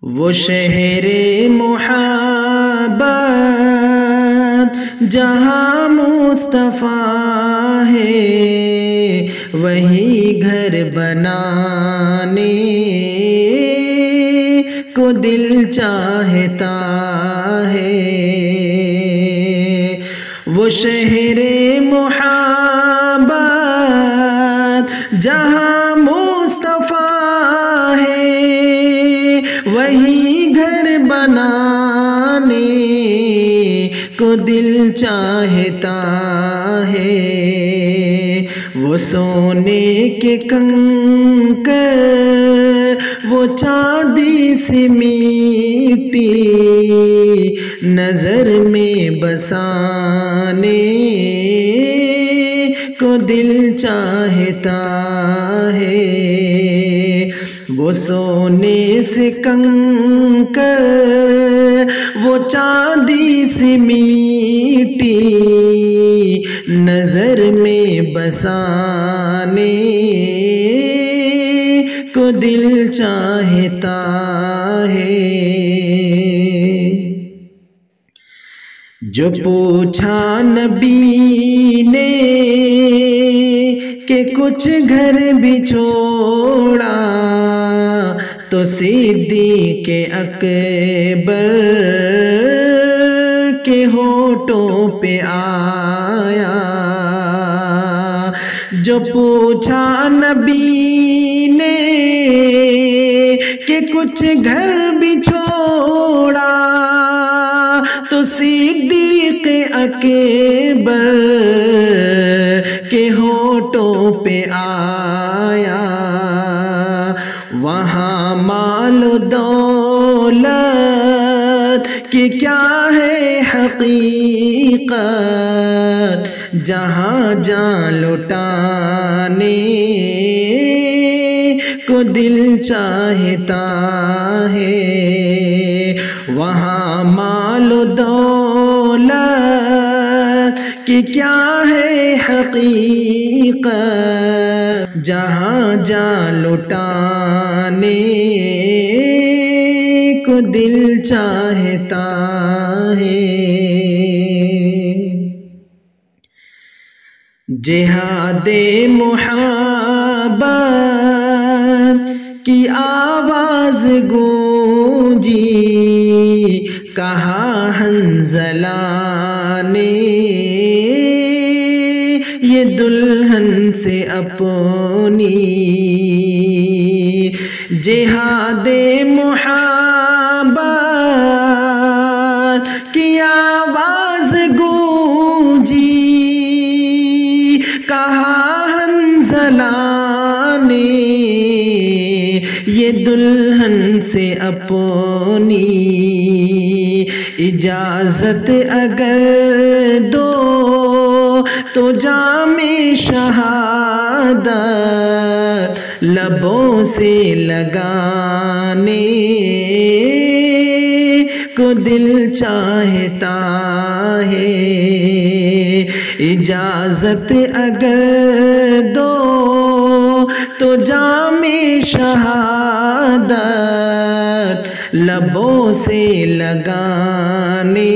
وہ شہر محبت جہاں مصطفیٰ ہے، وہی گھر بنانے کو دل چاہتا ہے۔ وہ شہر محبت جہاں مصطفیٰ ہے، وہی گھر بنانے کو دل چاہتا ہے۔ وہ سونے کے کنکر، وہ چاندی سی مٹی، نظر میں بسانے کو دل چاہتا ہے۔ وہ سونے سے کنکر، وہ چاندی سی مٹی، نظر میں بسانے کو دل چاہتا ہے۔ جو پوچھا نبی نے کہ کچھ گھر بھی چھوڑا، تو صدیق اکبر کے ہونٹوں پہ آیا۔ جو پوچھا نبی نے کہ کچھ گھر بھی چھوڑا، تو صدیق اکبر کے ہونٹوں پہ آیا۔ وہاں مال و دولت کی کیا ہے حقیقت، جہاں جان لٹانے کو دل چاہتا ہے۔ وہاں مال و دولت کی کیا ہے حقیقت، جہاں جان لٹانے کو دل چاہتا ہے۔ جہاد محبت کی آواز گونجی، کہا حنظلہ نے یہ دلہن سے اپنی۔ جہاد محبت کی آواز گونجی، کہا حنظلہ نے یہ دلہن سے اپنی۔ اجازت اگر دو تو جام شہادت لبوں سے لگانے کو دل چاہتا ہے۔ اجازت اگر دو تو جام شہادت لبوں سے لگانے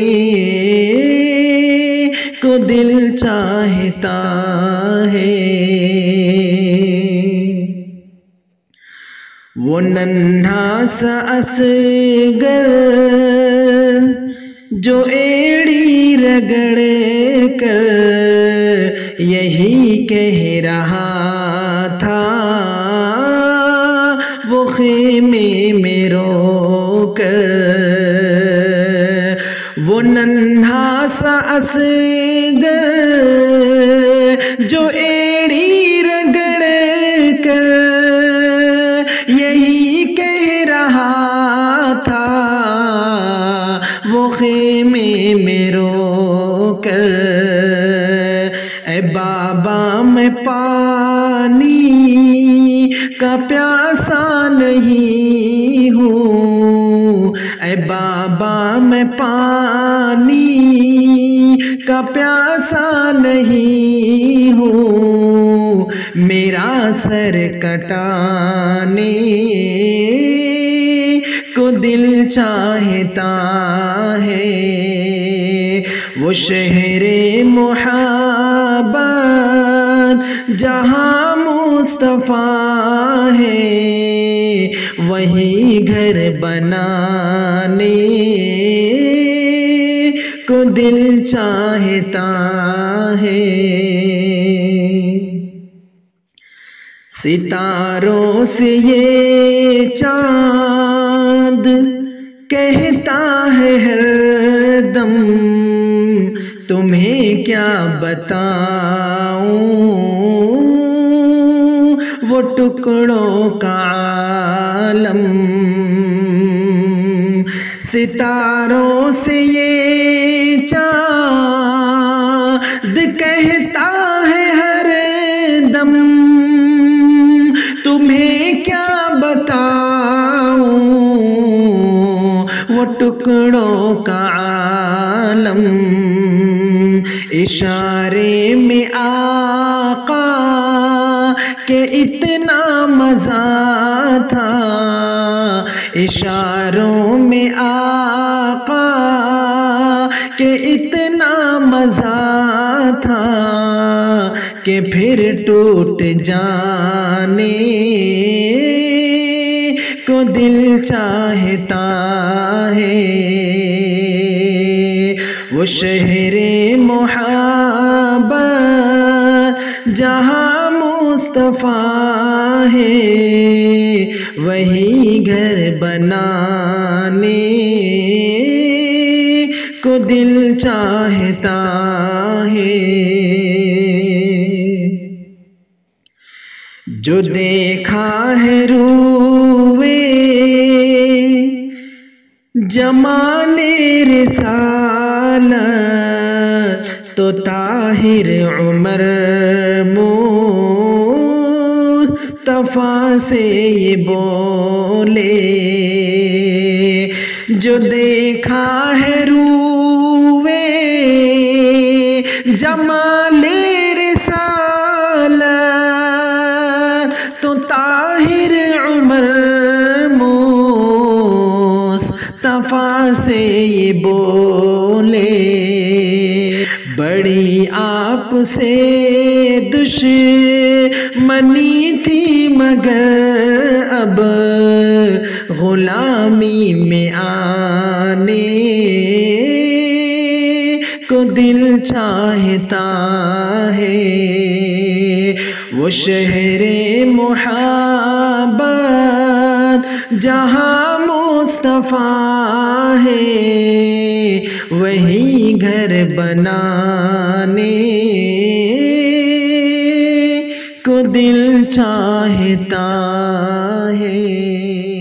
کو دل چاہتا ہے۔ وہ ننھا سا اصغر جو ایڑی رگڑ کر یہی کہہ رہا تھا، وہ خیمے میں رو کر۔ وہ ننھا سا اصغر جو ایڑی رگڑ کر یہی کہہ رہا تھا، وہ خیمے میں رو کر۔ اے بابا میں پانی کا پیاسا نہیں ہوں، اے بابا میں پانی کا پیاسا نہیں ہوں، میرا سر کٹانے کو کو دل چاہتا ہے، وہ شہر محبت جہاں مصطفیٰ ہے، وہی گھر بنانے کو دل چاہتا ہے۔ ستاروں سے یہ چاند کہتا ہے ہر دم، تمہیں کیا بتاؤں وہ ٹکڑوں کا عالم۔ ستاروں سے یہ چاند کہتا ہے ہر دم، تمہیں کیا بتاؤں وہ ٹکڑوں کا عالم۔ اشارے میں آقا کہ اتنا مزہ تھا، اشاروں میں آقا کہ اتنا مزہ تھا کہ پھر ٹوٹ جانے کو دل چاہتا ہے، وہ شہر محبت جہاں مصطفیٰ ہے، وہی گھر بنانے کو دل چاہتا ہے۔ جو دیکھا ہے روئے جمال رسالت تو طاہر عمر مصطفیٰ سے یہ بولے، جو دیکھا ہے روئے جمال رسالت تو طاہر عمر مصطفیٰ سے یہ بولے، بڑی آپ سے دشمنی تھی مگر اب غلامی میں آنے کو دل چاہتا ہے، وہ شہر محبت جہاں مصطفیٰ ہے، وہی گھر بنانے کو دل چاہتا ہے۔